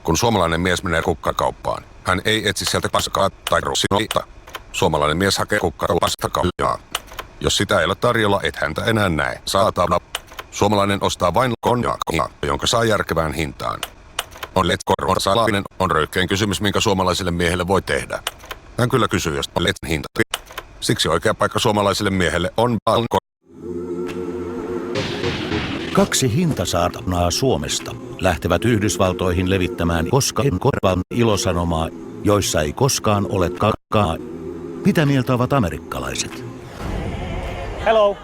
Kun suomalainen mies menee kukkakauppaan, hän ei etsi sieltä paskaa tai rusinoita. Suomalainen mies hakee kukkakaupasta kaljaa. Jos sitä ei ole tarjolla, et häntä enää näe. Saatana. Suomalainen ostaa vain konjakia, jonka saa järkevään hintaan. On letkorvasalainen on röyhkein kysymys, minkä suomalaiselle miehelle voi tehdä. Hän kyllä kysyy, jos on letn hinta. Siksi oikea paikka suomalaiselle miehelle on balko. 2 hintasaarnaa Suomesta lähtevät Yhdysvaltoihin levittämään koskaan korvan ilosanomaa, joissa ei koskaan ole kakkaa. Mitä mieltä ovat amerikkalaiset? Hello.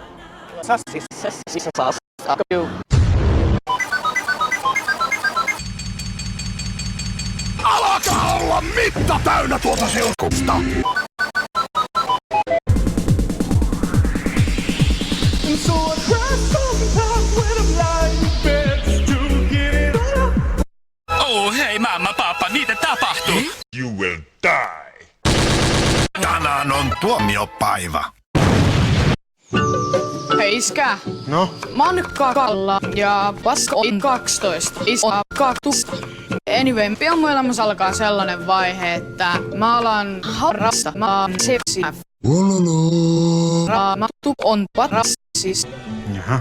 Alkaa olla mitta täynnä tuota silkusta! Oh hei mamma, pappa, mitä tapahtuu? You will die! Tänään on tuomiopäivä. Hei iskä. No? Mä oon nyt kakalla ja paska on 12. Isä kaktusta. Anyway, pian mun elämässä alkaa sellainen vaihe, että mä alan harrasta. Mä oon sepsiä. Raamattu on paras siis. Jaha.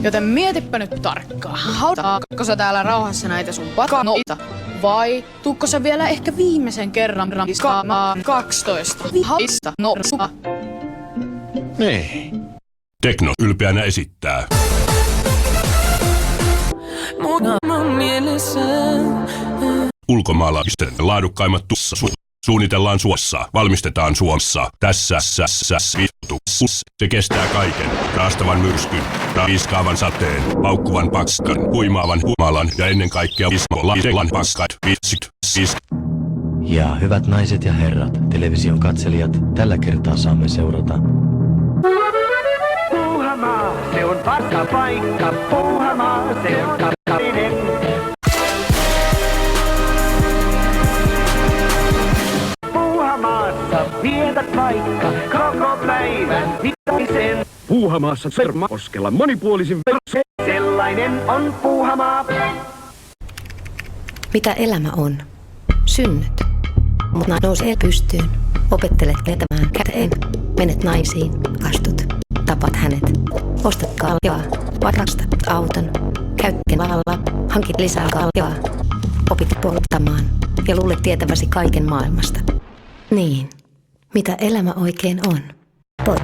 Joten mietipä nyt tarkkaan. Hautaako sä täällä rauhassa näitä sun pakanoita? Vai tuukko sä vielä ehkä viimeisen kerran raskaamaan 12 vihasta norsua? Niin. Tekno ylpeänä esittää. Mun mielessä. Ulkomaalaisten laadukkaimmat suunnitellaan Suossa, valmistetaan Suomessa. Tässä vittu. Se kestää kaiken. Raastavan myrskyn, iskaavan sateen, paukkuvan paskan, huimaavan humalan ja ennen kaikkea iskolaitelan paskat. Vitsit. Ja hyvät naiset ja herrat, television katselijat, tällä kertaa saamme seurata. Puuhamaa, se on paska paikka. Puuhamaa, se on kakkainen. Puuhamaassa vietät paikka koko päivän vitamisen. Puuhamaassa Sermakoskella monipuolisin verse. Sellainen on Puuhamaa. Mitä elämä on? Synnyt. Mutta nousee pystyyn. Opettelet vetämään käteen. Menet naisiin. Astut. Tapat hänet. Ostat kaljaa. Varastat auton. Käytken valalla. Hankit lisää kaljaa. Opit polttamaan. Ja luulet tietäväsi kaiken maailmasta. Niin. Mitä elämä oikein on? Pois.